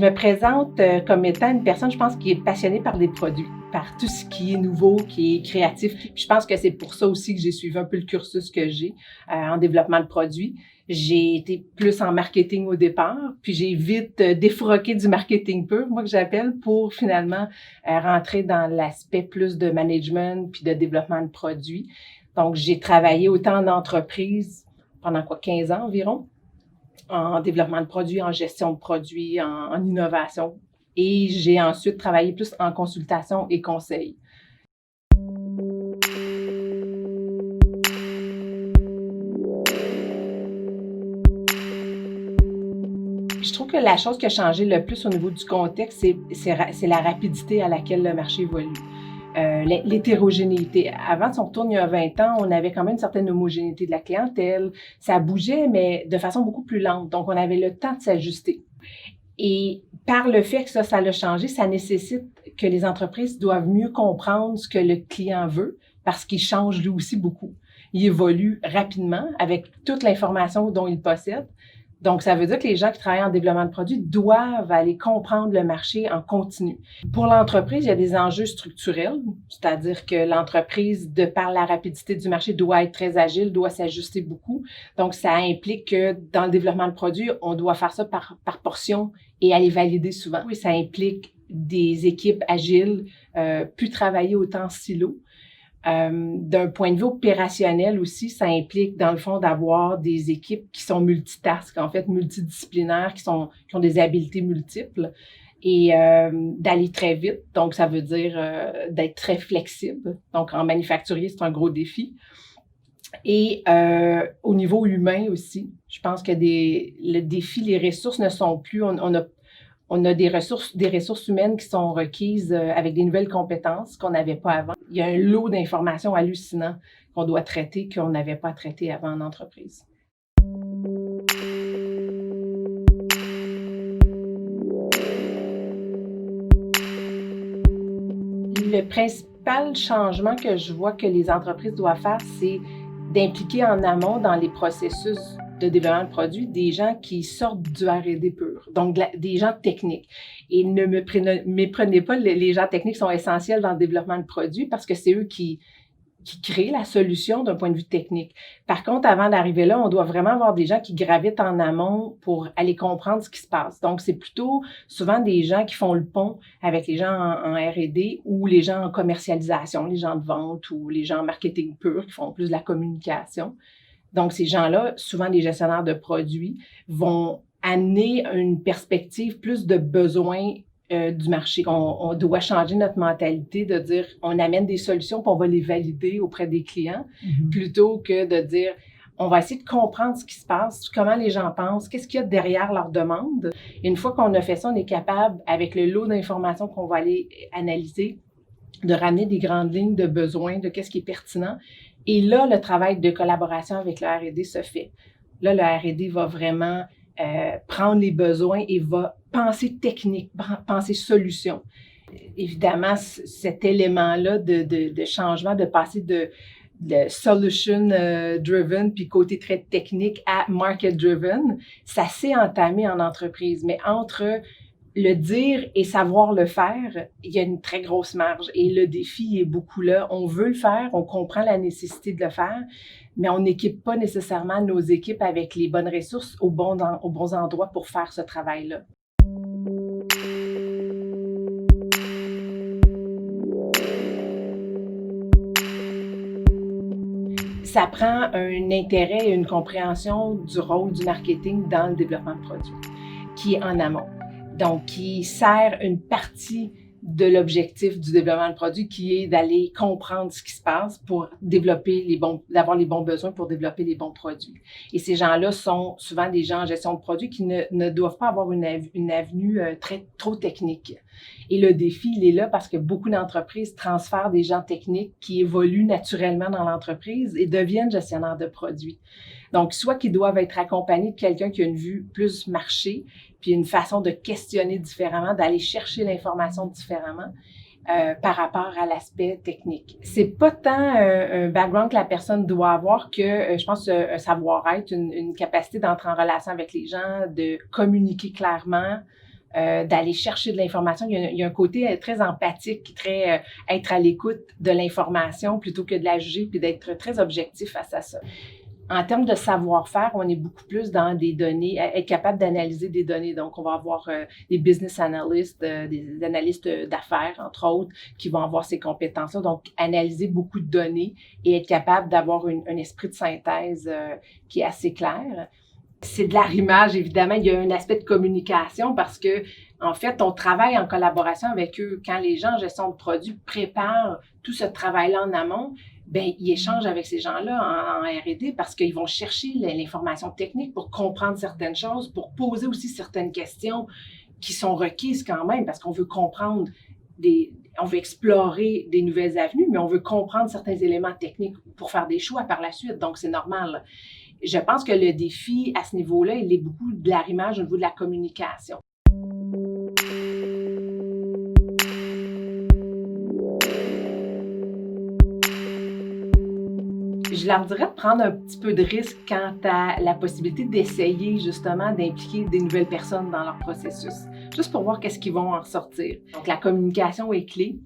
me présente comme étant une personne, je pense, qui est passionnée par des produits, par tout ce qui est nouveau, qui est créatif. Puis je pense que c'est pour ça aussi que j'ai suivi un peu le cursus que j'ai en développement de produits. J'ai été plus en marketing au départ, puis j'ai vite défroqué du marketing pur, moi que j'appelle, pour finalement rentrer dans l'aspect plus de management puis de développement de produits. Donc, j'ai travaillé autant en entreprise pendant 15 ans environ, en développement de produits, en gestion de produits, en innovation. Et j'ai ensuite travaillé plus en consultation et conseil. Je trouve que la chose qui a changé le plus au niveau du contexte, c'est la rapidité à laquelle le marché évolue. L'hétérogénéité. Avant, si on retourne il y a 20 ans, on avait quand même une certaine homogénéité de la clientèle. Ça bougeait, mais de façon beaucoup plus lente. Donc, on avait le temps de s'ajuster. Et par le fait que ça a changé, ça nécessite que les entreprises doivent mieux comprendre ce que le client veut parce qu'il change lui aussi beaucoup. Il évolue rapidement avec toute l'information dont il possède. Donc, ça veut dire que les gens qui travaillent en développement de produits doivent aller comprendre le marché en continu. Pour l'entreprise, il y a des enjeux structurels, c'est-à-dire que l'entreprise, de par la rapidité du marché, doit être très agile, doit s'ajuster beaucoup. Donc, ça implique que dans le développement de produits, on doit faire ça par portion et aller valider souvent. Oui, ça implique des équipes agiles, plus travailler autant en silo. D'un point de vue opérationnel aussi, ça implique, dans le fond, d'avoir des équipes qui sont multitask, en fait, multidisciplinaires, qui ont des habiletés multiples et d'aller très vite. Donc, ça veut dire d'être très flexible. Donc, en manufacturier, c'est un gros défi. Et au niveau humain aussi, je pense que le défi, les ressources ne sont plus, on a des ressources humaines qui sont requises avec des nouvelles compétences qu'on n'avait pas avant. Il y a un lot d'informations hallucinant qu'on doit traiter qu'on n'avait pas traité avant en entreprise. Le principal changement que je vois que les entreprises doivent faire, c'est d'impliquer en amont dans les processus de développement de produits des gens qui sortent du R&D pur, donc des gens techniques. Et ne méprenez pas, les gens techniques sont essentiels dans le développement de produits parce que c'est eux qui créent la solution d'un point de vue technique. Par contre, avant d'arriver là, on doit vraiment avoir des gens qui gravitent en amont pour aller comprendre ce qui se passe. Donc, c'est plutôt souvent des gens qui font le pont avec les gens en R&D ou les gens en commercialisation, les gens de vente ou les gens en marketing pur qui font plus de la communication. Donc, ces gens-là, souvent des gestionnaires de produits, vont amener une perspective plus de besoins du marché. On doit changer notre mentalité de dire on amène des solutions puis on va les valider auprès des clients plutôt que de dire on va essayer de comprendre ce qui se passe, comment les gens pensent, qu'est-ce qu'il y a derrière leurs demandes. Et une fois qu'on a fait ça, on est capable, avec le lot d'informations qu'on va aller analyser, de ramener des grandes lignes de besoins, de qu'est-ce qui est pertinent. Et là, le travail de collaboration avec le R&D se fait. Là, le R&D va vraiment prendre les besoins et va penser technique, penser solution. Évidemment, cet élément-là de changement, de passer de solution driven puis côté très technique à market driven, ça s'est entamé en entreprise. Mais entre le dire et savoir le faire, il y a une très grosse marge et le défi est beaucoup là. On veut le faire, on comprend la nécessité de le faire, mais on n'équipe pas nécessairement nos équipes avec les bonnes ressources aux bons endroits pour faire ce travail-là. Ça prend un intérêt et une compréhension du rôle du marketing dans le développement de produits, qui est en amont. Donc, qui sert une partie de l'objectif du développement de produit, qui est d'aller comprendre ce qui se passe pour développer d'avoir les bons besoins pour développer les bons produits. Et ces gens-là sont souvent des gens en gestion de produits qui ne doivent pas avoir une avenue trop technique. Et le défi, il est là parce que beaucoup d'entreprises transfèrent des gens techniques qui évoluent naturellement dans l'entreprise et deviennent gestionnaires de produits. Donc, soit qu'ils doivent être accompagnés de quelqu'un qui a une vue plus marché, puis une façon de questionner différemment, d'aller chercher l'information différemment par rapport à l'aspect technique. C'est pas tant un background que la personne doit avoir que, je pense, un savoir-être, une capacité d'entrer en relation avec les gens, de communiquer clairement, d'aller chercher de l'information. Il y a un côté très empathique, très être à l'écoute de l'information plutôt que de la juger, puis d'être très objectif face à ça. En termes de savoir-faire, on est beaucoup plus dans des données, être capable d'analyser des données. Donc, on va avoir des business analysts, des analystes d'affaires, entre autres, qui vont avoir ces compétences-là. Donc, analyser beaucoup de données et être capable d'avoir un esprit de synthèse qui est assez clair. C'est de l'arrimage, évidemment. Il y a un aspect de communication parce que, en fait, on travaille en collaboration avec eux. Quand les gens en gestion de produits préparent tout ce travail-là en amont, ben ils échangent avec ces gens-là en R&D parce qu'ils vont chercher l'information technique pour comprendre certaines choses, pour poser aussi certaines questions qui sont requises quand même parce qu'on veut comprendre on veut explorer des nouvelles avenues, mais on veut comprendre certains éléments techniques pour faire des choix par la suite. Donc, c'est normal. Je pense que le défi à ce niveau-là, il est beaucoup de l'arrimage au niveau de la communication. Je leur dirais de prendre un petit peu de risque quant à la possibilité d'essayer justement d'impliquer des nouvelles personnes dans leur processus, juste pour voir qu'est-ce qu'ils vont en ressortir. Donc, la communication est clé.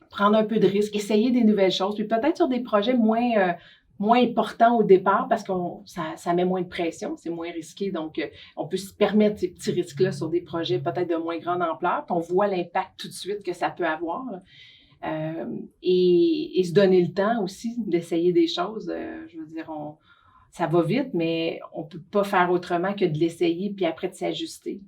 Prendre un peu de risque, essayer des nouvelles choses, puis peut-être sur des projets moins importants au départ parce que ça met moins de pression, c'est moins risqué. Donc, on peut se permettre ces petits risques-là sur des projets peut-être de moins grande ampleur. Puis on voit l'impact tout de suite que ça peut avoir. Et se donner le temps aussi d'essayer des choses. Je veux dire, ça va vite, mais on ne peut pas faire autrement que de l'essayer puis après de s'ajuster.